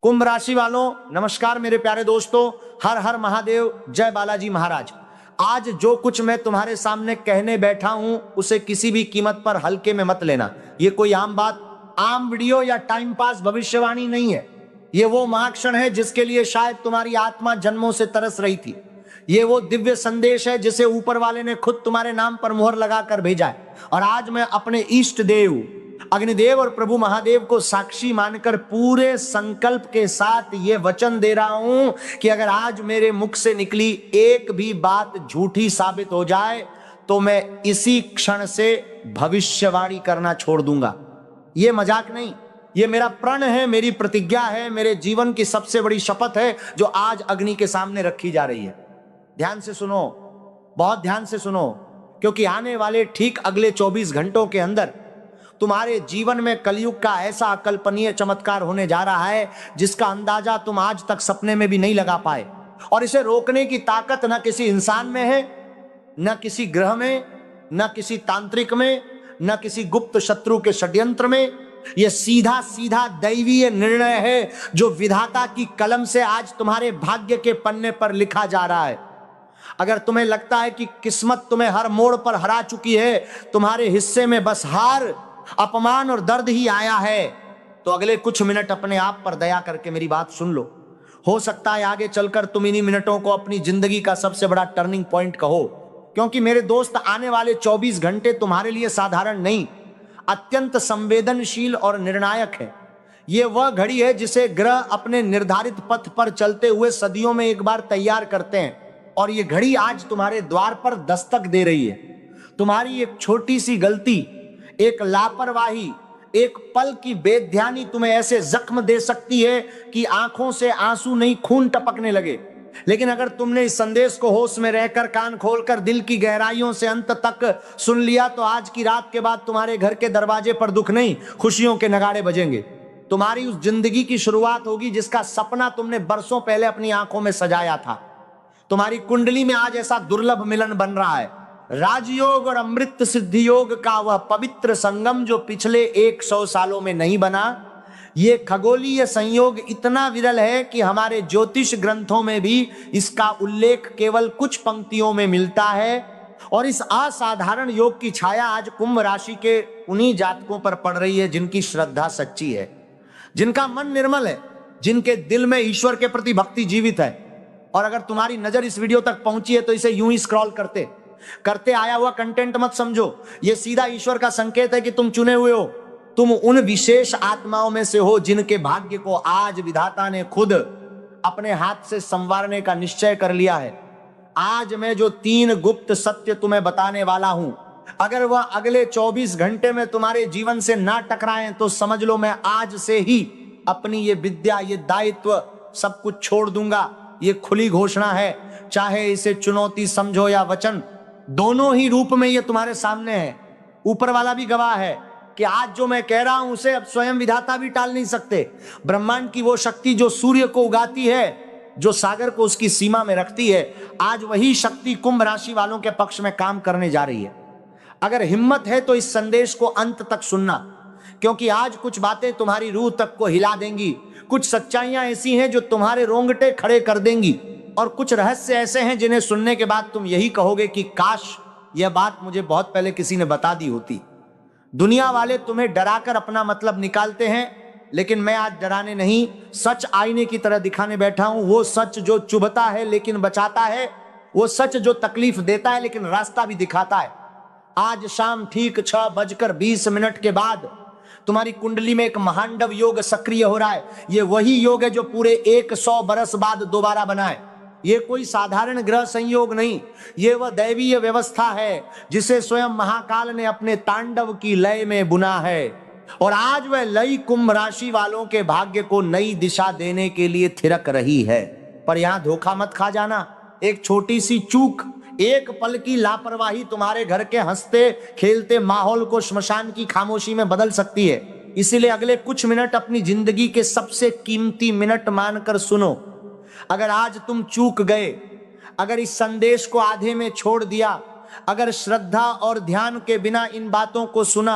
कुंभ राशि वालों, नमस्कार मेरे प्यारे दोस्तों। हर हर महादेव, जय बालाजी महाराज। आज जो कुछ मैं तुम्हारे सामने कहने बैठा हूं उसे किसी भी कीमत पर हल्के में मत लेना। ये कोई आम बात, आम वीडियो या टाइम पास भविष्यवाणी नहीं है। ये वो महाक्षण है जिसके लिए शायद तुम्हारी आत्मा जन्मों से तरस रही थी। ये वो दिव्य संदेश है जिसे ऊपर वाले ने खुद तुम्हारे नाम पर मुहर लगाकर भेजा है। और आज मैं अपने इष्ट देव अग्निदेव और प्रभु महादेव को साक्षी मानकर पूरे संकल्प के साथ ये वचन दे रहा हूं कि अगर आज मेरे मुख से निकली एक भी बात झूठी साबित हो जाए तो मैं इसी क्षण से भविष्यवाणी करना छोड़ दूंगा। ये मजाक नहीं, ये मेरा प्रण है, मेरी प्रतिज्ञा है, मेरे जीवन की सबसे बड़ी शपथ है जो आज अग्नि के सामने रखी जा रही है। ध्यान से सुनो, बहुत ध्यान से सुनो, क्योंकि आने वाले ठीक अगले 24 घंटों के अंदर तुम्हारे जीवन में कलयुग का ऐसा अकल्पनीय चमत्कार होने जा रहा है जिसका अंदाजा तुम आज तक सपने में भी नहीं लगा पाए। और इसे रोकने की ताकत न किसी इंसान में है, न किसी ग्रह में, न किसी तांत्रिक में, न किसी गुप्त शत्रु के षड्यंत्र में। यह सीधा सीधा दैवीय निर्णय है जो विधाता की कलम से आज तुम्हारे भाग्य के पन्ने पर लिखा जा रहा है। अगर तुम्हें लगता है कि किस्मत तुम्हें हर मोड़ पर हरा चुकी है, तुम्हारे हिस्से में बस हार, अपमान और दर्द ही आया है, तो अगले कुछ मिनट अपने आप पर दया करके मेरी बात सुन लो। हो सकता है आगे चलकर तुम इन्हीं मिनटों को अपनी जिंदगी का सबसे बड़ा टर्निंग पॉइंट कहो, क्योंकि मेरे दोस्त आने वाले 24 घंटे तुम्हारे लिए साधारण नहीं, अत्यंत संवेदनशील और निर्णायक है। यह वह घड़ी है जिसे ग्रह अपने निर्धारित पथ पर चलते हुए सदियों में एक बार तैयार करते हैं, और यह घड़ी आज तुम्हारे द्वार पर दस्तक दे रही है। तुम्हारी एक छोटी सी गलती, एक लापरवाही, एक पल की बेध्यानी तुम्हें ऐसे जख्म दे सकती है कि आंखों से आंसू नहीं खून टपकने लगे। लेकिन अगर तुमने इस संदेश को होश में रहकर, कान खोलकर, दिल की गहराइयों से अंत तक सुन लिया तो आज की रात के बाद तुम्हारे घर के दरवाजे पर दुख नहीं, खुशियों के नगाड़े बजेंगे। तुम्हारी उस जिंदगी की शुरुआत होगी जिसका सपना तुमने बरसों पहले अपनी आंखों में सजाया था। तुम्हारी कुंडली में आज ऐसा दुर्लभ मिलन बन रहा है, राजयोग और अमृत सिद्धि योग का वह पवित्र संगम जो पिछले 100 सालों में नहीं बना। यह खगोलीय संयोग इतना विरल है कि हमारे ज्योतिष ग्रंथों में भी इसका उल्लेख केवल कुछ पंक्तियों में मिलता है। और इस असाधारण योग की छाया आज कुंभ राशि के उन्हीं जातकों पर पड़ रही है जिनकी श्रद्धा सच्ची है, जिनका मन निर्मल है, जिनके दिल में ईश्वर के प्रति भक्ति जीवित है। और अगर तुम्हारी नजर इस वीडियो तक पहुंची है तो इसे यूं ही स्क्रॉल करते करते आया हुआ कंटेंट मत समझो। यह सीधा ईश्वर का संकेत है कि तुम चुने हुए हो, तुम उन विशेष आत्माओं में से हो जिनके भाग्य को आज विधाता ने खुद अपने हाथ से संवारने का निश्चय कर लिया है। आज मैं जो 3 गुप्त सत्य तुम्हें बताने वाला हूं, अगर वह अगले 24 घंटे में तुम्हारे जीवन से ना टकराएं तो समझ लो मैं आज से ही अपनी ये विद्या, ये दायित्व सब कुछ छोड़ दूंगा। ये खुली घोषणा है, चाहे इसे चुनौती समझो या वचन, दोनों ही रूप में ये तुम्हारे सामने है। ऊपर वाला भी गवाह है कि आज जो मैं कह रहा हूं उसे अब स्वयं विधाता भी टाल नहीं सकते। ब्रह्मांड की वो शक्ति जो सूर्य को उगाती है, जो सागर को उसकी सीमा में रखती है, आज वही शक्ति कुंभ राशि वालों के पक्ष में काम करने जा रही है। अगर हिम्मत है तो इस संदेश को अंत तक सुनना, क्योंकि आज कुछ बातें तुम्हारी रूह तक को हिला देंगी। कुछ सच्चाइयां ऐसी हैं जो तुम्हारे रोंगटे खड़े कर देंगी, और कुछ रहस्य ऐसे हैं जिन्हें सुनने के बाद तुम यही कहोगे कि काश यह बात मुझे बहुत पहले किसी ने बता दी होती। दुनिया वाले तुम्हें डराकर अपना मतलब निकालते हैं, लेकिन मैं आज डराने नहीं, सच आईने की तरह दिखाने बैठा हूं। वो सच जो चुभता है लेकिन बचाता है, वो सच जो तकलीफ देता है लेकिन रास्ता भी दिखाता है। आज शाम ठीक 6:20 के बाद तुम्हारी कुंडली में एक महांडव योग सक्रिय हो रहा है। ये वही योग है जो पूरे 100 बरस बाद दोबारा बना है। ये कोई साधारण ग्रह संयोग नहीं, ये वह दैवीय व्यवस्था है जिसे स्वयं महाकाल ने अपने तांडव की लय में बुना है। और आज वह लय कुंभ राशि वालों के भाग्य को नई दिशा देने के लिए थिरक रही है। पर यहां धोखा मत खा जाना। एक छोटी सी चूक, एक पल की लापरवाही तुम्हारे घर के हंसते खेलते माहौल को श्मशान की खामोशी में बदल सकती है। इसीलिए अगले कुछ मिनट अपनी जिंदगी के सबसे कीमती मिनट मानकर सुनो। अगर आज तुम चूक गए, अगर इस संदेश को आधे में छोड़ दिया, अगर श्रद्धा और ध्यान के बिना इन बातों को सुना,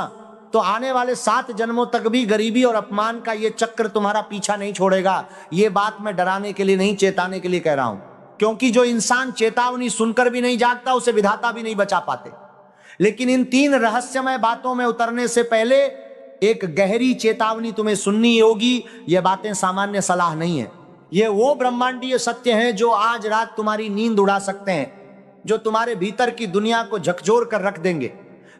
तो आने वाले 7 जन्मों तक भी गरीबी और अपमान का ये चक्र तुम्हारा पीछा नहीं छोड़ेगा। ये बात मैं डराने के लिए नहीं, चेताने के लिए कह रहा हूं, क्योंकि जो इंसान चेतावनी सुनकर भी नहीं जागता उसे विधाता भी नहीं बचा पाते। लेकिन इन 3 रहस्यमय बातों में उतरने से पहले एक गहरी चेतावनी तुम्हें सुननी होगी। ये बातें सामान्य सलाह नहीं है, ये वो ब्रह्मांडीय सत्य हैं जो आज रात तुम्हारी नींद उड़ा सकते हैं, जो तुम्हारे भीतर की दुनिया को झकझोर कर रख देंगे।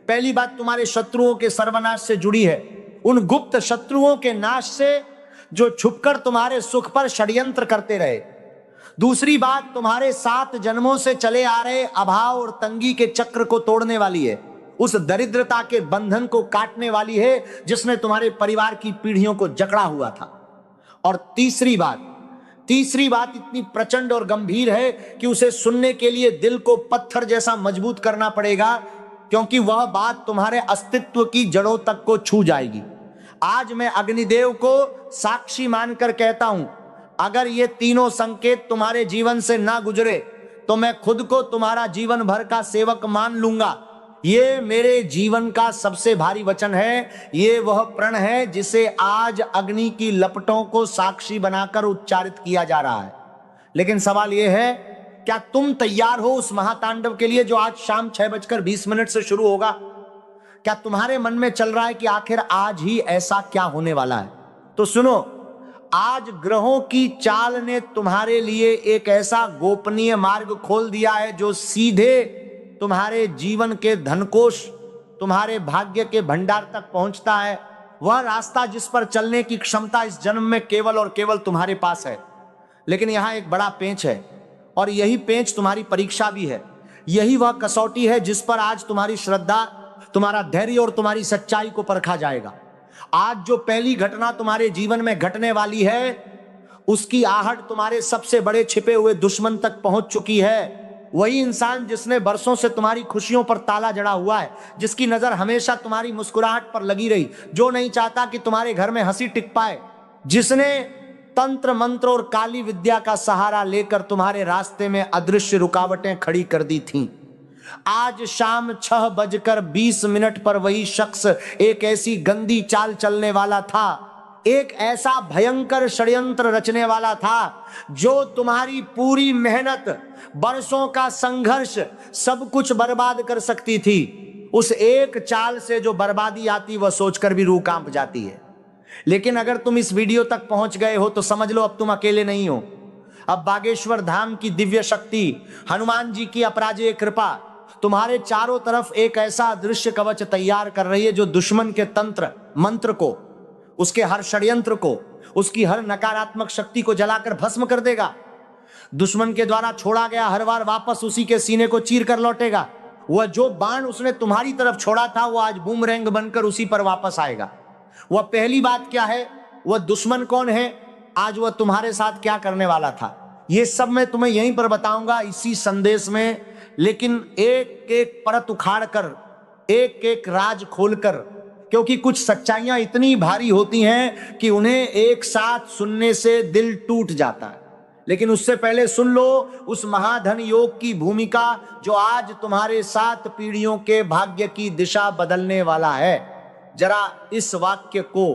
पहली बात तुम्हारे शत्रुओं के सर्वनाश से जुड़ी है, उन गुप्त शत्रुओं के नाश से जो छुपकर तुम्हारे सुख पर षड्यंत्र करते रहे। दूसरी बात तुम्हारे 7 जन्मों से चले आ रहे अभाव और तंगी के चक्र को तोड़ने वाली है, उस दरिद्रता के बंधन को काटने वाली है जिसने तुम्हारे परिवार की पीढ़ियों को जकड़ा हुआ था। और तीसरी बात इतनी प्रचंड और गंभीर है कि उसे सुनने के लिए दिल को पत्थर जैसा मजबूत करना पड़ेगा, क्योंकि वह बात तुम्हारे अस्तित्व की जड़ों तक को छू जाएगी। आज मैं अग्निदेव को साक्षी मानकर कहता हूं, अगर ये तीनों संकेत तुम्हारे जीवन से ना गुजरे तो मैं खुद को तुम्हारा जीवन भर का सेवक मान लूंगा। ये मेरे जीवन का सबसे भारी वचन है, ये वह प्रण है जिसे आज अग्नि की लपटों को साक्षी बनाकर उच्चारित किया जा रहा है। लेकिन सवाल यह है, क्या तुम तैयार हो उस महातांडव के लिए जो आज शाम 6:20 से शुरू होगा? क्या तुम्हारे मन में चल रहा है कि आखिर आज ही ऐसा क्या होने वाला है? तो सुनो, आज ग्रहों की चाल ने तुम्हारे लिए एक ऐसा गोपनीय मार्ग खोल दिया है जो सीधे तुम्हारे जीवन के धनकोष, तुम्हारे भाग्य के भंडार तक पहुंचता है। वह रास्ता जिस पर चलने की क्षमता इस जन्म में केवल और केवल तुम्हारे पास है। लेकिन यहां एक बड़ा पेंच है, और यही पेंच तुम्हारी परीक्षा भी है। यही वह कसौटी है जिस पर आज तुम्हारी श्रद्धा, तुम्हारा धैर्य और तुम्हारी सच्चाई को परखा जाएगा। आज जो पहली घटना तुम्हारे जीवन में घटने वाली है, उसकी आहट तुम्हारे सबसे बड़े छिपे हुए दुश्मन तक पहुंच चुकी है। वही इंसान जिसने बरसों से तुम्हारी खुशियों पर ताला जड़ा हुआ है, जिसकी नजर हमेशा तुम्हारी मुस्कुराहट पर लगी रही, जो नहीं चाहता कि तुम्हारे घर में हंसी टिक पाए, जिसने तंत्र मंत्र और काली विद्या का सहारा लेकर तुम्हारे रास्ते में अदृश्य रुकावटें खड़ी कर दी थीं। आज शाम 6:20 पर वही शख्स एक ऐसी गंदी चाल चलने वाला था, एक ऐसा भयंकर षड्यंत्र रचने वाला था जो तुम्हारी पूरी मेहनत, बरसों का संघर्ष, सब कुछ बर्बाद कर सकती थी। उस एक चाल से जो बर्बादी आती वह सोचकर भी रूह कांप जाती है। लेकिन अगर तुम इस वीडियो तक पहुंच गए हो तो समझ लो अब तुम अकेले नहीं हो। अब बागेश्वर धाम की दिव्य शक्ति, हनुमान जी की अपराजेय कृपा तुम्हारे चारों तरफ एक ऐसा अदृश्य कवच तैयार कर रही है जो दुश्मन के तंत्र मंत्र को, उसके हर षड्यंत्र को, उसकी हर नकारात्मक शक्ति को जलाकर भस्म कर देगा। दुश्मन के द्वारा छोड़ा गया हर बार वापस उसी के सीने को चीर कर लौटेगा। वह जो बाण उसने तुम्हारी तरफ छोड़ा था वह आज बूमरैंग बनकर उसी पर वापस आएगा। वह पहली बात क्या है, वह दुश्मन कौन है, आज वह तुम्हारे साथ क्या करने वाला था, यह सब मैं तुम्हें यहीं पर बताऊंगा इसी संदेश में। लेकिन एक एक परत उखाड़ कर, एक एक राज खोलकर, क्योंकि कुछ सच्चाइयां इतनी भारी होती हैं कि उन्हें एक साथ सुनने से दिल टूट जाता है। लेकिन उससे पहले सुन लो उस महाधन योग की भूमिका जो आज तुम्हारे 7 पीढ़ियों के भाग्य की दिशा बदलने वाला है। जरा इस वाक्य को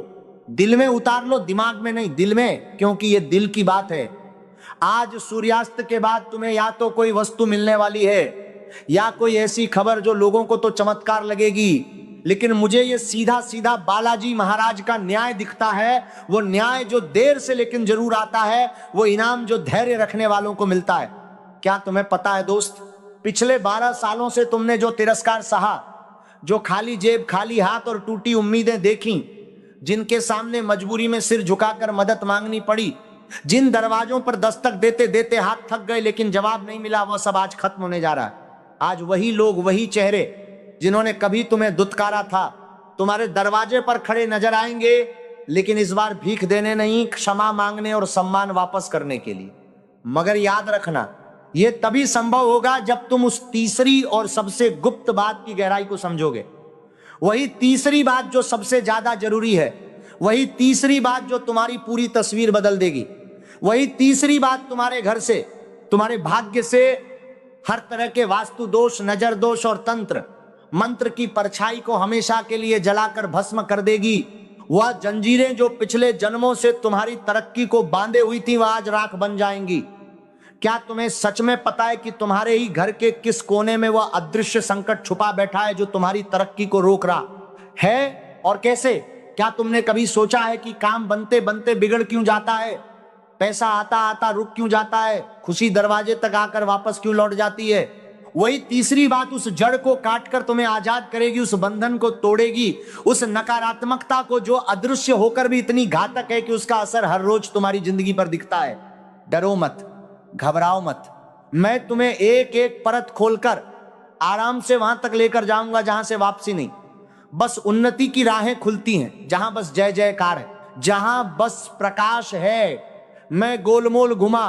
दिल में उतार लो, दिमाग में नहीं, दिल में, क्योंकि ये दिल की बात है। आज सूर्यास्त के बाद तुम्हें या तो कोई वस्तु मिलने वाली है या कोई ऐसी खबर जो लोगों को तो चमत्कार लगेगी, लेकिन मुझे ये सीधा सीधा बालाजी महाराज का न्याय दिखता है। वो न्याय जो देर से लेकिन जरूर आता है, वो इनाम जो धैर्य रखने वालों को मिलता है। क्या तुम्हें पता है दोस्त, पिछले 12 सालों से तुमने जो तिरस्कार सहा, जो खाली जेब, खाली हाथ और टूटी उम्मीदें देखी, जिनके सामने मजबूरी में सिर झुकाकर मदद मांगनी पड़ी, जिन दरवाजों पर दस्तक देते देते हाथ थक गए लेकिन जवाब नहीं मिला, वह सब आज खत्म होने जा रहा है। आज वही लोग, वही चेहरे जिन्होंने कभी तुम्हें दुत्कारा था, तुम्हारे दरवाजे पर खड़े नजर आएंगे, लेकिन इस बार भीख देने नहीं, क्षमा मांगने और सम्मान वापस करने के लिए। मगर याद रखना, यह तभी संभव होगा जब तुम उस तीसरी और सबसे गुप्त बात की गहराई को समझोगे। वही तीसरी बात जो सबसे ज्यादा जरूरी है, वही तीसरी बात जो तुम्हारी पूरी तस्वीर बदल देगी, वही तीसरी बात तुम्हारे घर से, तुम्हारे भाग्य से हर तरह के वास्तु दोष, नजर दोष और तंत्र, मंत्र की परछाई को हमेशा के लिए जलाकर भस्म कर देगी। वह जंजीरें जो पिछले जन्मों से तुम्हारी तरक्की को बांधे हुई थी वह आज राख बन जाएंगी। क्या तुम्हें सच में पता है कि तुम्हारे ही घर के किस कोने में वह अदृश्य संकट छुपा बैठा है जो तुम्हारी तरक्की को रोक रहा है? और कैसे? क्या तुमने कभी सोचा है कि काम बनते बनते बिगड़ क्यों जाता है? पैसा आता आता रुक क्यों जाता है? खुशी दरवाजे तक आकर वापस क्यों लौट जाती है? वही तीसरी बात उस जड़ को काटकर तुम्हें आजाद करेगी, उस बंधन को तोड़ेगी, उस नकारात्मकता को जो अदृश्य होकर भी इतनी घातक है कि उसका असर हर रोज तुम्हारी जिंदगी पर दिखता है। डरो मत, घबराओ मत, मैं तुम्हें एक एक परत खोलकर आराम से वहां तक लेकर जाऊंगा जहां से वापसी नहीं। बस उन्नति की राहें खुलती हैं जहां बस जय जयकार है, जहां बस प्रकाश है। मैं गोलमोल घुमा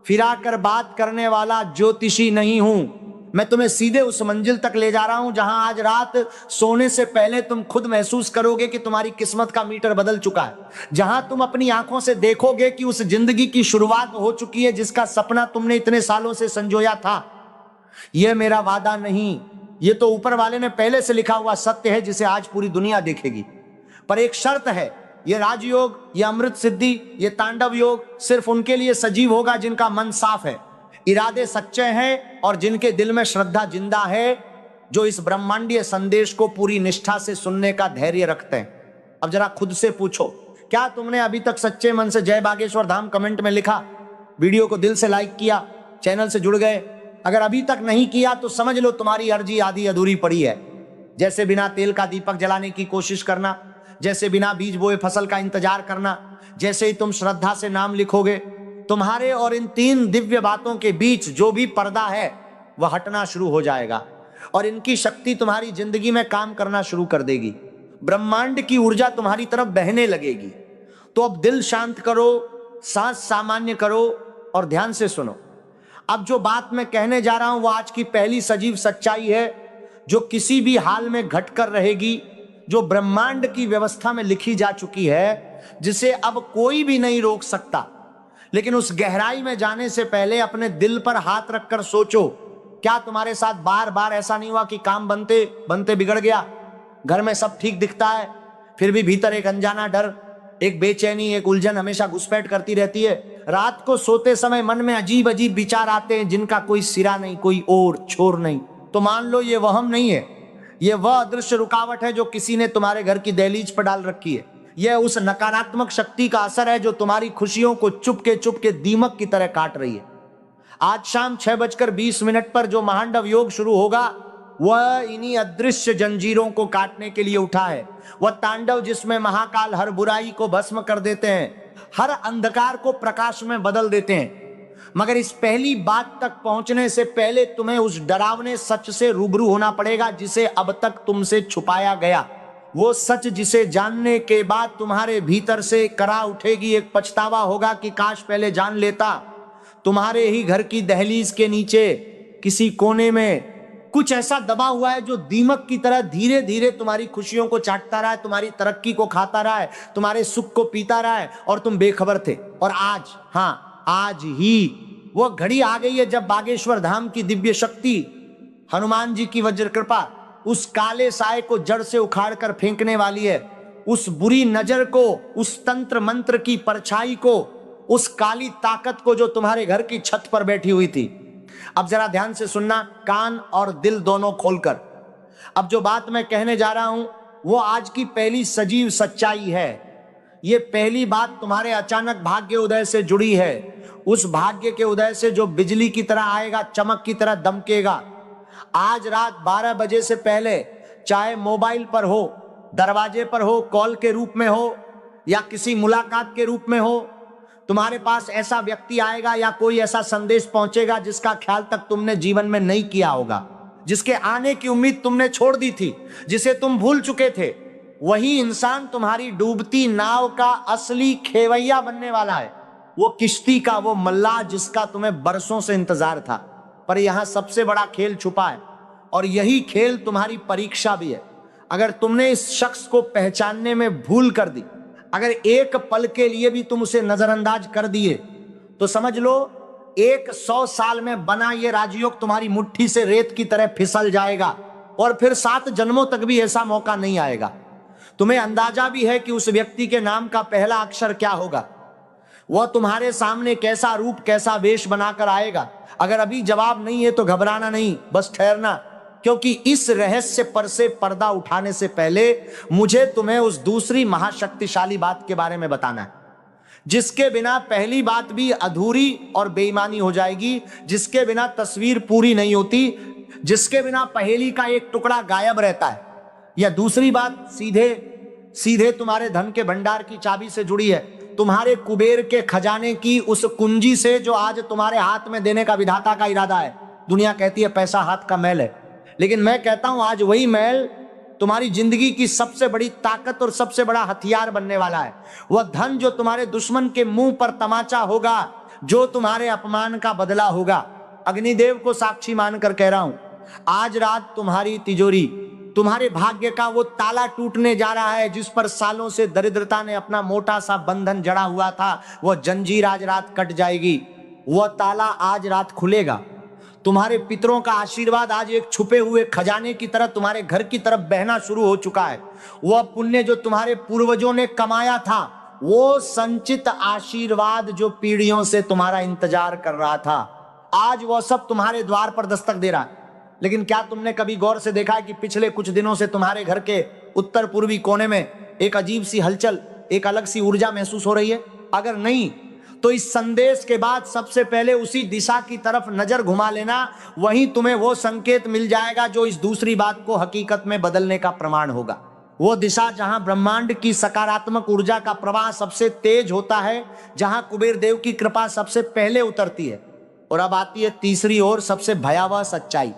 फिरा कर बात करने वाला ज्योतिषी नहीं हूं। मैं तुम्हें सीधे उस मंजिल तक ले जा रहा हूं जहां आज रात सोने से पहले तुम खुद महसूस करोगे कि तुम्हारी किस्मत का मीटर बदल चुका है, जहां तुम अपनी आंखों से देखोगे कि उस जिंदगी की शुरुआत हो चुकी है जिसका सपना तुमने इतने सालों से संजोया था। यह मेरा वादा नहीं, यह तो ऊपर वाले ने पहले से लिखा हुआ सत्य है जिसे आज पूरी दुनिया देखेगी। पर एक शर्त है, ये राजयोग, ये अमृत सिद्धि, ये तांडव योग सिर्फ उनके लिए सजीव होगा जिनका मन साफ है, इरादे सच्चे हैं और जिनके दिल में श्रद्धा जिंदा है, जो इस ब्रह्मांडीय संदेश को पूरी निष्ठा से सुनने का धैर्य रखते हैं। अब जरा खुद से पूछो, क्या तुमने अभी तक सच्चे मन से जय बागेश्वर धाम कमेंट में लिखा, वीडियो को दिल से लाइक किया, चैनल से जुड़ गए? अगर अभी तक नहीं किया तो समझ लो तुम्हारी अर्जी आधी अधूरी पड़ी है। जैसे बिना तेल का दीपक जलाने की कोशिश करना, जैसे बिना बीज बोए फसल का इंतजार करना, जैसे ही तुम श्रद्धा से नाम लिखोगे, तुम्हारे और इन तीन दिव्य बातों के बीच जो भी पर्दा है वह हटना शुरू हो जाएगा और इनकी शक्ति तुम्हारी जिंदगी में काम करना शुरू कर देगी। ब्रह्मांड की ऊर्जा तुम्हारी तरफ बहने लगेगी। तो अब दिल शांत करो, सांस सामान्य करो और ध्यान से सुनो। अब जो बात मैं कहने जा रहा हूं वो आज की पहली सजीव सच्चाई है जो किसी भी हाल में घटकर रहेगी, जो ब्रह्मांड की व्यवस्था में लिखी जा चुकी है, जिसे अब कोई भी नहीं रोक सकता। लेकिन उस गहराई में जाने से पहले अपने दिल पर हाथ रखकर सोचो, क्या तुम्हारे साथ बार बार ऐसा नहीं हुआ कि काम बनते बनते बिगड़ गया? घर में सब ठीक दिखता है, फिर भी भीतर एक अनजाना डर, एक बेचैनी, एक उलझन हमेशा घुसपैठ करती रहती है। रात को सोते समय मन में अजीब अजीब विचार आते हैं जिनका कोई सिरा नहीं, कोई ओर छोर नहीं। तो मान लो ये वहम नहीं है, यह वह अदृश्य रुकावट है जो किसी ने तुम्हारे घर की दहलीज पर डाल रखी है। यह उस नकारात्मक शक्ति का असर है जो तुम्हारी खुशियों को चुपके दीमक की तरह काट रही है। आज शाम 6:20 पर जो महांडव योग शुरू होगा वह इन्हीं अदृश्य जंजीरों को काटने के लिए उठा है। वह तांडव जिसमें महाकाल हर बुराई को भस्म कर देते हैं, हर अंधकार को प्रकाश में बदल देते हैं। मगर इस पहली बात तक पहुंचने से पहले तुम्हें उस डरावने सच से रूबरू होना पड़ेगा जिसे अब तक तुमसे छुपाया गया। वो सच जिसे जानने के बाद तुम्हारे भीतर से करा उठेगी एक पछतावा होगा कि काश पहले जान लेता। तुम्हारे ही घर की दहलीज के नीचे किसी कोने में कुछ ऐसा दबा हुआ है जो दीमक की तरह धीरे धीरे तुम्हारी खुशियों को चाटता रहा है, तुम्हारी तरक्की को खाता रहा है, तुम्हारे सुख को पीता रहा है और तुम बेखबर थे। और आज, हाँ आज ही वो घड़ी आ गई है जब बागेश्वर धाम की दिव्य शक्ति, हनुमान जी की वज्र कृपा उस काले साए को जड़ से उखाड़ कर फेंकने वाली है। उस बुरी नजर को, उस तंत्र मंत्र की परछाई को, उस काली ताकत को जो तुम्हारे घर की छत पर बैठी हुई थी। अब जरा ध्यान से सुनना, कान और दिल दोनों खोलकर। अब जो बात मैं कहने जा रहा हूं वो आज की पहली सजीव सच्चाई है। ये पहली बात तुम्हारे अचानक भाग्य उदय से जुड़ी है, उस भाग्य के उदय से जो बिजली की तरह आएगा, चमक की तरह दमकेगा। आज रात 12 बजे से पहले, चाहे मोबाइल पर हो, दरवाजे पर हो, कॉल के रूप में हो या किसी मुलाकात के रूप में हो, तुम्हारे पास ऐसा व्यक्ति आएगा या कोई ऐसा संदेश पहुंचेगा जिसका ख्याल तक तुमने जीवन में नहीं किया होगा, जिसके आने की उम्मीद तुमने छोड़ दी थी, जिसे तुम भूल चुके थे। वही इंसान तुम्हारी डूबती नाव का असली खेवैया बनने वाला है, वो किश्ती का वो मल्लाह जिसका तुम्हें बरसों से इंतजार था। पर यहां सबसे बड़ा खेल छुपा है और यही खेल तुम्हारी परीक्षा भी है। अगर तुमने इस शख्स को पहचानने में भूल कर दी, अगर एक पल के लिए भी तुम उसे नजरअंदाज कर दिए, तो समझ लो 100 साल में बना ये राजयोग तुम्हारी मुट्ठी से रेत की तरह फिसल जाएगा और फिर 7 जन्मों तक भी ऐसा मौका नहीं आएगा। तुम्हें अंदाजा भी है कि उस व्यक्ति के नाम का पहला अक्षर क्या होगा, वह तुम्हारे सामने कैसा रूप कैसा वेश बनाकर आएगा। अगर अभी जवाब नहीं है तो घबराना नहीं, बस ठहरना, क्योंकि इस रहस्य पर से पर्दा उठाने से पहले मुझे तुम्हें उस दूसरी महाशक्तिशाली बात के बारे में बताना है, जिसके बिना पहली बात भी अधूरी और बेईमानी हो जाएगी, जिसके बिना तस्वीर पूरी नहीं होती, जिसके बिना पहेली का एक टुकड़ा गायब रहता है। यह दूसरी बात सीधे सीधे तुम्हारे धन के भंडार की चाबी से जुड़ी है, तुम्हारे कुबेर के खजाने की उस कुंजी से जो आज तुम्हारे हाथ में देने का विधाता का इरादा है। दुनिया कहती है पैसा हाथ का मैल है, लेकिन मैं कहता हूं आज वही मैल तुम्हारी जिंदगी की सबसे बड़ी ताकत और सबसे बड़ा हथियार बनने वाला है। वह धन जो तुम्हारे दुश्मन के मुंह पर तमाचा होगा, जो तुम्हारे अपमान का बदला होगा। अग्निदेव को साक्षी मानकर कह रहा हूं, आज रात तुम्हारी तिजोरी, तुम्हारे भाग्य का वो ताला टूटने जा रहा है, जिस पर सालों से दरिद्रता ने अपना मोटा सा बंधन जड़ा हुआ था। वह जंजीर आज रात कट जाएगी, वह ताला आज रात खुलेगा। तुम्हारे पितरों का आशीर्वाद आज एक छुपे हुए खजाने की तरह तुम्हारे घर की तरफ बहना शुरू हो चुका है। वह पुण्य जो तुम्हारे पूर्वजों ने कमाया था, वो संचित आशीर्वाद जो पीढ़ियों से तुम्हारा इंतजार कर रहा था, आज वह सब तुम्हारे द्वार पर दस्तक दे रहा है। लेकिन क्या तुमने कभी गौर से देखा है कि पिछले कुछ दिनों से तुम्हारे घर के उत्तर पूर्वी कोने में एक अजीब सी हलचल, एक अलग सी ऊर्जा महसूस हो रही है? अगर नहीं तो इस संदेश के बाद सबसे पहले उसी दिशा की तरफ नजर घुमा लेना, वहीं तुम्हें वो संकेत मिल जाएगा जो इस दूसरी बात को हकीकत में बदलने का प्रमाण होगा। वो दिशा जहां ब्रह्मांड की सकारात्मक ऊर्जा का प्रवाह सबसे तेज होता है, जहां कुबेर देव की कृपा सबसे पहले उतरती है। और अब आती है तीसरी और सबसे भयावह सच्चाई,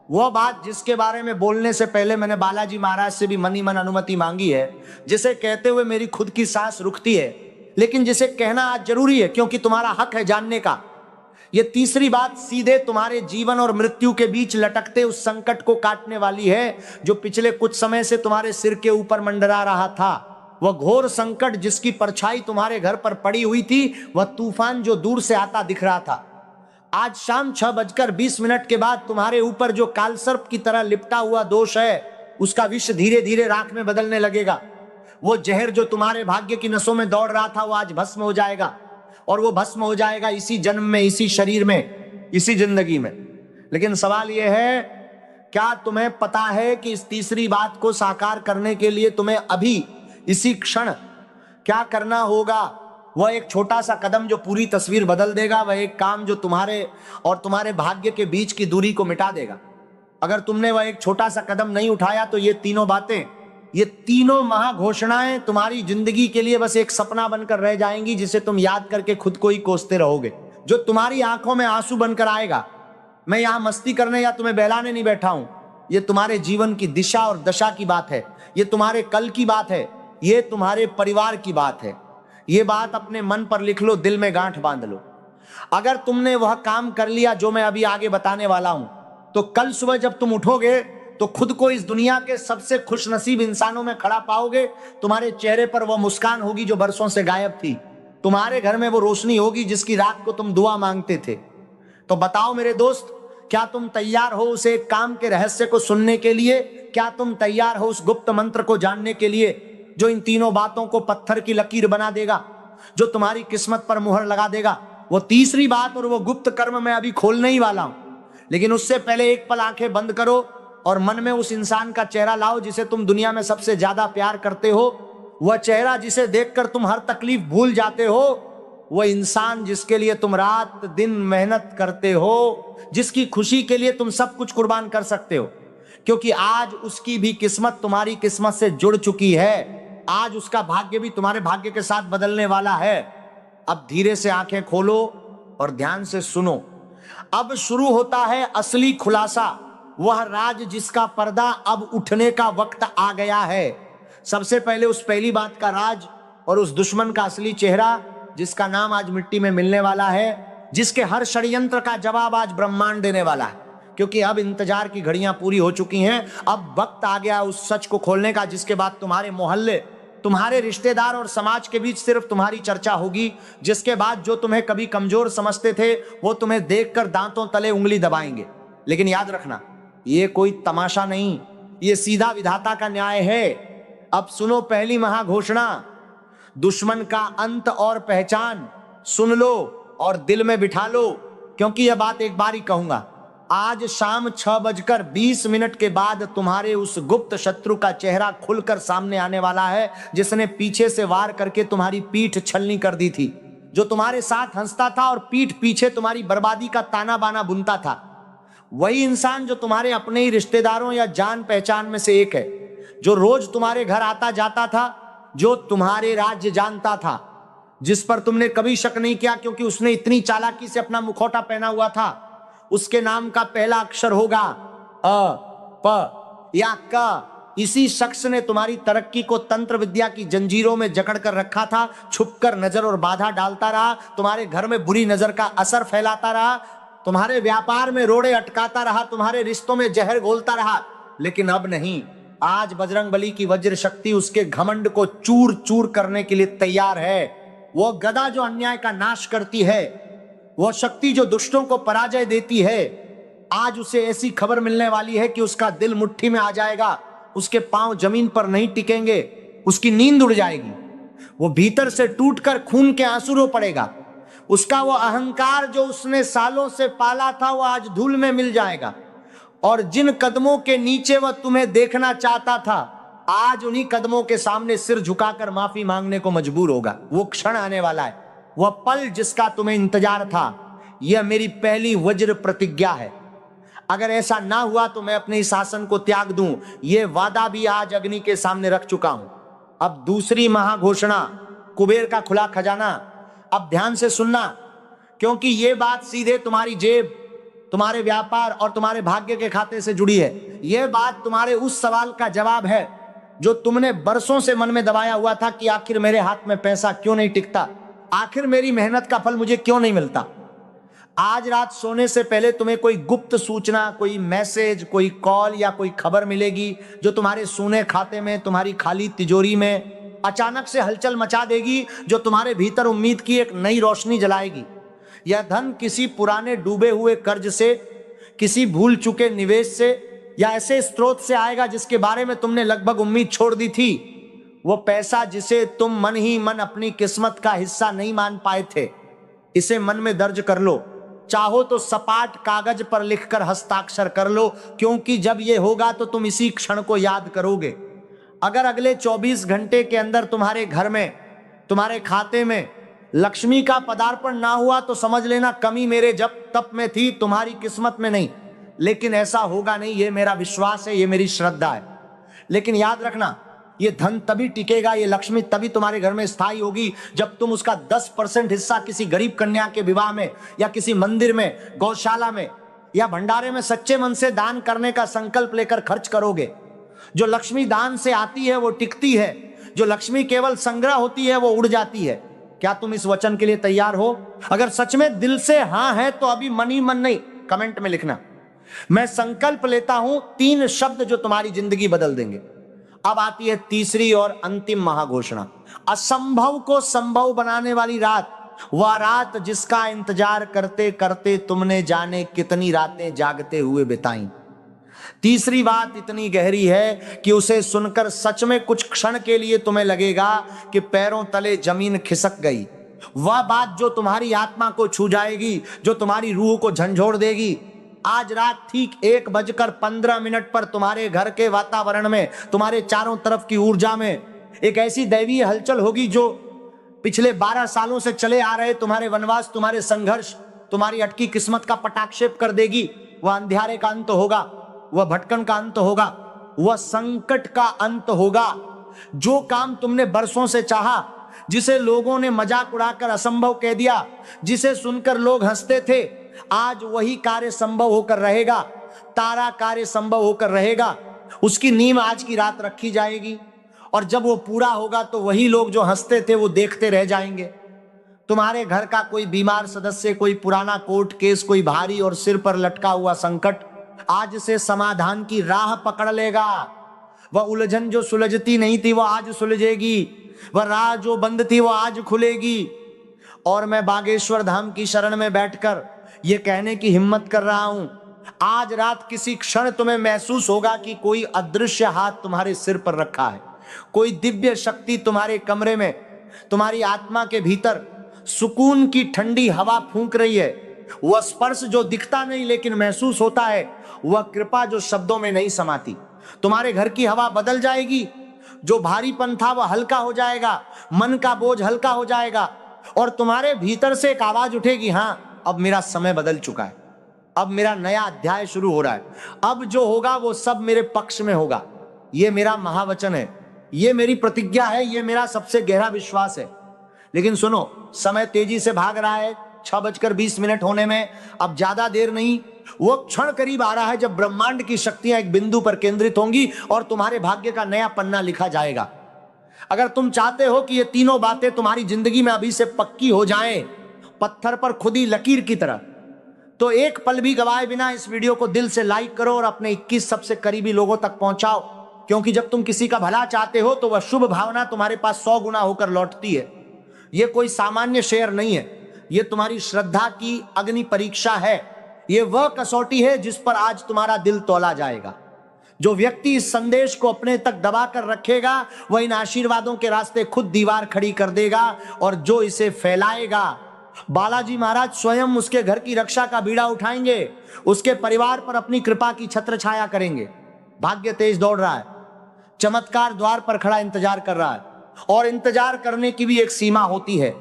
वह बात जिसके बारे में बोलने से पहले मैंने बालाजी महाराज से भी मन ही मन अनुमति मांगी है, जिसे कहते हुए मेरी खुद की सांस रुकती है, लेकिन जिसे कहना आज जरूरी है क्योंकि तुम्हारा हक है जानने का। यह तीसरी बात सीधे तुम्हारे जीवन और मृत्यु के बीच लटकते उस संकट को काटने वाली है जो पिछले कुछ समय से तुम्हारे सिर के ऊपर मंडरा रहा था। वह घोर संकट जिसकी परछाई तुम्हारे घर पर पड़ी हुई थी, वह तूफान जो दूर से आता दिख रहा था। आज शाम 6:20 के बाद तुम्हारे ऊपर जो कालसर्प की तरह लिपटा हुआ दोष है, उसका विष धीरे धीरे राख में बदलने लगेगा। वो जहर जो तुम्हारे भाग्य की नसों में दौड़ रहा था, वो आज भस्म हो जाएगा, और वो भस्म हो जाएगा इसी जन्म में, इसी शरीर में, इसी जिंदगी में। लेकिन सवाल यह है, क्या तुम्हें पता है कि इस तीसरी बात को साकार करने के लिए तुम्हें अभी इसी क्षण क्या करना होगा? वह एक छोटा सा कदम जो पूरी तस्वीर बदल देगा, वह एक काम जो तुम्हारे और तुम्हारे भाग्य के बीच की दूरी को मिटा देगा। अगर तुमने वह एक छोटा सा कदम नहीं उठाया तो ये तीनों बातें, ये तीनों महाघोषणाएं तुम्हारी जिंदगी के लिए बस एक सपना बनकर रह जाएंगी, जिसे तुम याद करके खुद को ही कोसते रहोगे, जो तुम्हारी आंखों में आंसू बनकर आएगा। मैं यहां मस्ती करने या तुम्हें बहलाने नहीं बैठा हूं, ये तुम्हारे जीवन की दिशा और दशा की बात है, ये तुम्हारे कल की बात है, ये तुम्हारे परिवार की बात है। ये बात अपने मन पर लिख लो, दिल में गांठ बांध लो। अगर तुमने वह काम कर लिया जो मैं अभी आगे बताने वाला हूं, तो कल सुबह जब तुम उठोगे तो खुद को इस दुनिया के सबसे खुशनसीब इंसानों में खड़ा पाओगे। तुम्हारे चेहरे पर वह मुस्कान होगी जो बरसों से गायब थी, तुम्हारे घर में वो रोशनी होगी जिसकी रात को तुम दुआ मांगते थे। तो बताओ मेरे दोस्त, क्या तुम तैयार हो उस एक काम के रहस्य को सुनने के लिए? क्या तुम तैयार हो उस गुप्त मंत्र को जानने के लिए जो इन तीनों बातों को पत्थर की लकीर बना देगा, जो तुम्हारी किस्मत पर मुहर लगा देगा? वो तीसरी बात और वो गुप्त कर्म मैं अभी खोलने ही वाला हूं, लेकिन उससे पहले एक पल आंखें बंद करो और मन में उस इंसान का चेहरा लाओ जिसे तुम दुनिया में सबसे ज्यादा प्यार करते हो। वह चेहरा जिसे देखकर तुम हर तकलीफ भूल जाते हो, वह इंसान जिसके लिए तुम रात दिन मेहनत करते हो, जिसकी खुशी के लिए तुम सब कुछ कुर्बान कर सकते हो, क्योंकि आज उसकी भी किस्मत तुम्हारी किस्मत से जुड़ चुकी है। आज उसका भाग्य भी तुम्हारे भाग्य के साथ बदलने वाला है। अब धीरे से आंखें खोलो और ध्यान से सुनो। अब शुरू होता है असली खुलासा, वह राज जिसका पर्दा अब उठने का वक्त आ गया है। सबसे पहले उस पहली बात का राज और उस दुश्मन का असली चेहरा, जिसका नाम आज मिट्टी में मिलने वाला है, जिसके हर षड्यंत्र का जवाब आज ब्रह्मांड देने वाला है। क्योंकि अब इंतजार की घड़ियां पूरी हो चुकी हैं। अब वक्त आ गया उस सच को खोलने का, जिसके बाद तुम्हारे मोहल्ले, तुम्हारे रिश्तेदार और समाज के बीच सिर्फ तुम्हारी चर्चा होगी। जिसके बाद जो तुम्हें कभी कमजोर समझते थे, वो तुम्हें देखकर दांतों तले उंगली दबाएंगे। लेकिन याद रखना, ये कोई तमाशा नहीं, ये सीधा विधाता का न्याय है। अब सुनो पहली महाघोषणा, दुश्मन का अंत और पहचान। सुन लो और दिल में बिठा लो, क्योंकि यह बात एक बार ही कहूंगा। आज शाम 6:20 के बाद तुम्हारे उस गुप्त शत्रु का चेहरा खुलकर सामने आने वाला है, जिसने पीछे से वार करके तुम्हारी पीठ छलनी कर दी थी, जो तुम्हारे साथ हंसता था और पीठ पीछे तुम्हारी बर्बादी का ताना बाना बुनता था। वही इंसान जो तुम्हारे अपने ही रिश्तेदारों या जान पहचान में से एक है, जो रोज तुम्हारे घर आता जाता था, जो तुम्हारे राज्य जानता था, जिस पर तुमने कभी शक नहीं किया क्योंकि उसने इतनी चालाकी से अपना मुखौटा पहना हुआ था। उसके नाम का पहला अक्षर होगा अ, प या क। इसी शख्स ने तुम्हारी तरक्की को तंत्र विद्या की जंजीरों में जकड़ कर रखा था, छुपकर नजर और बाधा डालता रहा, तुम्हारे घर में बुरी नजर का असर फैलाता रहा, तुम्हारे व्यापार में रोड़े अटकाता रहा, तुम्हारे रिश्तों में जहर घोलता रहा। लेकिन अब नहीं, आज बजरंगबली की वज्र शक्ति उसके घमंड को चूर चूर करने के लिए तैयार है। वो गदा जो अन्याय का नाश करती है, वो शक्ति जो दुष्टों को पराजय देती है, आज उसे ऐसी खबर मिलने वाली है कि उसका दिल मुट्ठी में आ जाएगा, उसके पांव जमीन पर नहीं टिकेंगे, उसकी नींद उड़ जाएगी, वो भीतर से टूटकर खून के आंसू रो पड़ेगा। उसका वो अहंकार जो उसने सालों से पाला था, वो आज धूल में मिल जाएगा। और जिन कदमों के नीचे वह तुम्हें देखना चाहता था, आज उन्हीं कदमों के सामने सिर झुकाकर माफी मांगने को मजबूर होगा। वो क्षण आने वाला है, वह पल जिसका तुम्हें इंतजार था। यह मेरी पहली वज्र प्रतिज्ञा है। अगर ऐसा ना हुआ तो मैं अपने शासन को त्याग दूं, यह वादा भी आज अग्नि के सामने रख चुका हूं। अब दूसरी महाघोषणा, कुबेर का खुला खजाना। अब ध्यान से सुनना, क्योंकि यह बात सीधे तुम्हारी जेब, तुम्हारे व्यापार और तुम्हारे भाग्य के खाते से जुड़ी है। यह बात तुम्हारे उस सवाल का जवाब है जो तुमने बरसों से मन में दबाया हुआ था कि आखिर मेरे हाथ में पैसा क्यों नहीं टिकता, आखिर मेरी मेहनत का फल मुझे क्यों नहीं मिलता। आज रात सोने से पहले तुम्हें कोई गुप्त सूचना, कोई मैसेज, कोई कॉल या कोई खबर मिलेगी जो तुम्हारे सूने खाते में, तुम्हारी खाली तिजोरी में अचानक से हलचल मचा देगी, जो तुम्हारे भीतर उम्मीद की एक नई रोशनी जलाएगी। यह धन किसी पुराने डूबे हुए कर्ज से, किसी भूल चुके निवेश से या ऐसे स्रोत से आएगा जिसके बारे में तुमने लगभग उम्मीद छोड़ दी थी। वो पैसा जिसे तुम मन ही मन अपनी किस्मत का हिस्सा नहीं मान पाए थे। इसे मन में दर्ज कर लो, चाहो तो सपाट कागज पर लिखकर हस्ताक्षर कर लो, क्योंकि जब ये होगा तो तुम इसी क्षण को याद करोगे। अगर अगले 24 घंटे के अंदर तुम्हारे घर में, तुम्हारे खाते में लक्ष्मी का पदार्पण ना हुआ तो समझ लेना कमी मेरे जप तप में थी, तुम्हारी किस्मत में नहीं। लेकिन ऐसा होगा नहीं, ये मेरा विश्वास है, ये मेरी श्रद्धा है। लेकिन याद रखना, ये धन तभी टिकेगा, ये लक्ष्मी तभी तुम्हारे घर में स्थायी होगी जब तुम उसका 10% हिस्सा किसी गरीब कन्या के विवाह में या किसी मंदिर में, गौशाला में या भंडारे में सच्चे मन से दान करने का संकल्प लेकर खर्च करोगे। जो लक्ष्मी दान से आती है वो टिकती है, जो लक्ष्मी केवल संग्रह होती है वो उड़ जाती है। क्या तुम इस वचन के लिए तैयार हो? अगर सच में दिल से हाँ है तो अभी मन ही मन नहीं, कमेंट में लिखना, मैं संकल्प लेता हूं 3 शब्द जो तुम्हारी जिंदगी बदल देंगे। अब आती है तीसरी और अंतिम महाघोषणा, असंभव को संभव बनाने वाली रात, वह रात जिसका इंतजार करते करते तुमने जाने कितनी रातें जागते हुए बिताई। तीसरी बात इतनी गहरी है कि उसे सुनकर सच में कुछ क्षण के लिए तुम्हें लगेगा कि पैरों तले जमीन खिसक गई। वह बात जो तुम्हारी आत्मा को छू जाएगी, जो तुम्हारी रूह को झंझोड़ देगी। आज रात ठीक 1:15 पर तुम्हारे घर के वातावरण में, तुम्हारे चारों तरफ की ऊर्जा में एक ऐसी दैवीय हलचल होगी जो पिछले 12 सालों से चले आ रहे तुम्हारे वनवास, तुम्हारे संघर्ष, तुम्हारी अटकी किस्मत का पटाक्षेप कर देगी। वह अंधियारे का अंत होगा, वह भटकन का अंत होगा, वह संकट का अंत होगा। जो काम तुमने बरसों से चाहा, जिसे लोगों ने मजाक उड़ाकर असंभव कह दिया, जिसे सुनकर लोग हंसते थे, आज वही कार्य संभव होकर रहेगा। तारा कार्य संभव होकर रहेगा। उसकी नींव आज की रात रखी जाएगी और जब वो पूरा होगा तो वही लोग जो हंसते थे वो देखते रह जाएंगे। तुम्हारे घर का कोई बीमार सदस्य, कोई पुराना कोर्ट केस, कोई भारी और सिर पर लटका हुआ संकट आज से समाधान की राह पकड़ लेगा। वह उलझन जो सुलझती नहीं थी वो आज सुलझेगी, वह राह जो बंद थी वो आज खुलेगी। और मैं बागेश्वर धाम की शरण में बैठकर ये कहने की हिम्मत कर रहा हूं आज रात किसी क्षण तुम्हें महसूस होगा कि कोई अदृश्य हाथ तुम्हारे सिर पर रखा है, कोई दिव्य शक्ति तुम्हारे कमरे में, तुम्हारी आत्मा के भीतर सुकून की ठंडी हवा फूंक रही है। वह स्पर्श जो दिखता नहीं लेकिन महसूस होता है, वह कृपा जो शब्दों में नहीं समाती। तुम्हारे घर की हवा बदल जाएगी, जो भारीपन था वह हल्का हो जाएगा, मन का बोझ हल्का हो जाएगा और तुम्हारे भीतर से एक आवाज उठेगी, हाँ अब मेरा समय बदल चुका है, अब मेरा नया अध्याय शुरू हो रहा है, अब जो होगा वो सब मेरे पक्ष में होगा। ये मेरा महावचन है, ये मेरी प्रतिज्ञा है, ये मेरा सबसे गहरा विश्वास है। लेकिन सुनो, समय तेजी से भाग रहा है, 6:20 होने में अब ज्यादा देर नहीं। वो क्षण करीब आ रहा है जब ब्रह्मांड की शक्तियां एक बिंदु पर केंद्रित होंगी और तुम्हारे भाग्य का नया पन्ना लिखा जाएगा। अगर तुम चाहते हो कि ये तीनों बातें तुम्हारी जिंदगी में अभी से पक्की हो जाएं, पत्थर पर खुदी लकीर की तरह, तो एक पल भी गवाए बिना इस वीडियो को दिल से लाइक करो और अपने 21 सबसे करीबी लोगों तक पहुंचाओ। क्योंकि जब तुम किसी का भला चाहते हो तो वह शुभ भावना तुम्हारे पास 100 गुना होकर लौटती है। यह कोई सामान्य शेयर नहीं है, यह तुम्हारी श्रद्धा की अग्नि परीक्षा है। यह वह कसौटी है जिस पर आज तुम्हारा दिल तौला जाएगा। जो व्यक्ति इस संदेश को अपने तक दबा कर रखेगा वह इन आशीर्वादों के रास्ते खुद दीवार खड़ी कर देगा, और जो इसे फैलाएगा बालाजी महाराज स्वयं उसके घर की रक्षा का बीड़ा उठाएंगे, उसके परिवार पर अपनी कृपा की छत्र छाया करेंगे। भाग्य तेज दौड़ रहा है, चमत्कार द्वार पर खड़ा इंतजार कर रहा है, और इंतजार करने की भी एक सीमा होती है।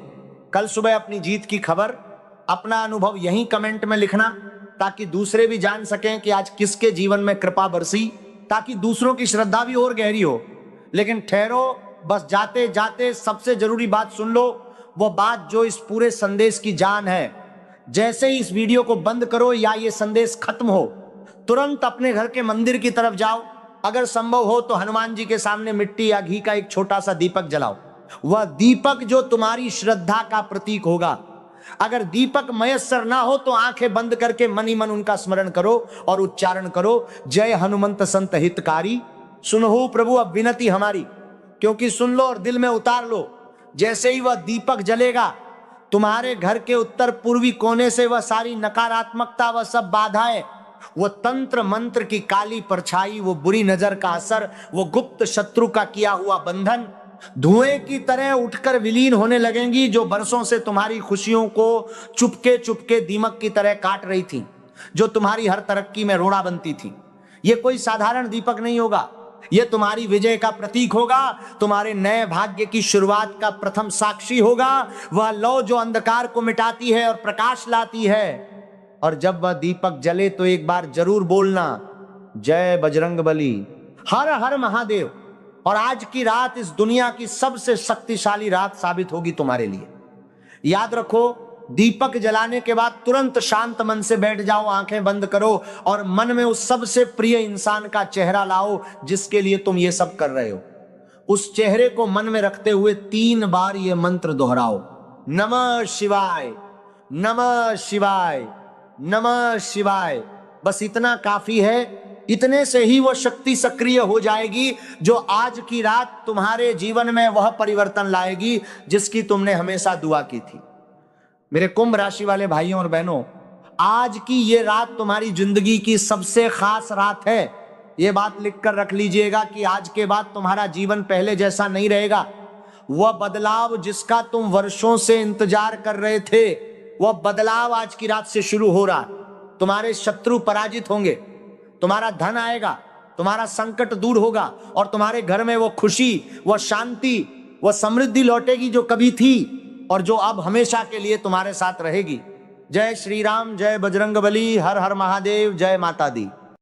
कल सुबह अपनी जीत की खबर, अपना अनुभव यहीं कमेंट में लिखना, ताकि दूसरे भी जान सकें कि आज किसके जीवन में कृपा बरसी, ताकि दूसरों की श्रद्धा भी और गहरी हो। लेकिन ठहरो, बस जाते जाते सबसे जरूरी बात सुन लो, वो बात जो इस पूरे संदेश की जान है। जैसे ही इस वीडियो को बंद करो या ये संदेश खत्म हो, तुरंत अपने घर के मंदिर की तरफ जाओ। अगर संभव हो तो हनुमान जी के सामने मिट्टी या घी का एक छोटा सा दीपक जलाओ, वह दीपक जो तुम्हारी श्रद्धा का प्रतीक होगा। अगर दीपक मयस्सर ना हो तो आंखें बंद करके मन ही मन उनका स्मरण करो और उच्चारण करो, जय हनुमंत संत हितकारी, सुनहु प्रभु अब विनती हमारी। क्योंकि सुन लो और दिल में उतार लो, जैसे ही वह दीपक जलेगा, तुम्हारे घर के उत्तर पूर्वी कोने से वह सारी नकारात्मकता, वह सब बाधाएं, वो तंत्र मंत्र की काली परछाई, वो बुरी नजर का असर, वो गुप्त शत्रु का किया हुआ बंधन धुएं की तरह उठकर विलीन होने लगेंगी, जो बरसों से तुम्हारी खुशियों को चुपके चुपके दीमक की तरह काट रही थी, जो तुम्हारी हर तरक्की में रोड़ा बनती थी। ये कोई साधारण दीपक नहीं होगा, यह तुम्हारी विजय का प्रतीक होगा, तुम्हारे नए भाग्य की शुरुआत का प्रथम साक्षी होगा। वह लौ जो अंधकार को मिटाती है और प्रकाश लाती है। और जब वह दीपक जले तो एक बार जरूर बोलना, जय बजरंगबली, हर हर महादेव। और आज की रात इस दुनिया की सबसे शक्तिशाली रात साबित होगी तुम्हारे लिए। याद रखो, दीपक जलाने के बाद तुरंत शांत मन से बैठ जाओ, आंखें बंद करो और मन में उस सबसे प्रिय इंसान का चेहरा लाओ जिसके लिए तुम ये सब कर रहे हो। उस चेहरे को मन में रखते हुए 3 बार ये मंत्र दोहराओ, नमः शिवाय, नमः शिवाय, नमः शिवाय। बस इतना काफी है। इतने से ही वो शक्ति सक्रिय हो जाएगी जो आज की रात तुम्हारे जीवन में वह परिवर्तन लाएगी जिसकी तुमने हमेशा दुआ की थी। मेरे कुंभ राशि वाले भाइयों और बहनों, आज की ये रात तुम्हारी जिंदगी की सबसे खास रात है। ये बात लिखकर रख लीजिएगा कि आज के बाद तुम्हारा जीवन पहले जैसा नहीं रहेगा। वह बदलाव जिसका तुम वर्षों से इंतजार कर रहे थे, वह बदलाव आज की रात से शुरू हो रहा। तुम्हारे शत्रु पराजित होंगे, तुम्हारा धन आएगा, तुम्हारा संकट दूर होगा और तुम्हारे घर में वो खुशी, वो शांति, वो समृद्धि लौटेगी जो कभी थी और जो अब हमेशा के लिए तुम्हारे साथ रहेगी। जय श्री राम, जय बजरंगबली, हर हर महादेव, जय माता दी।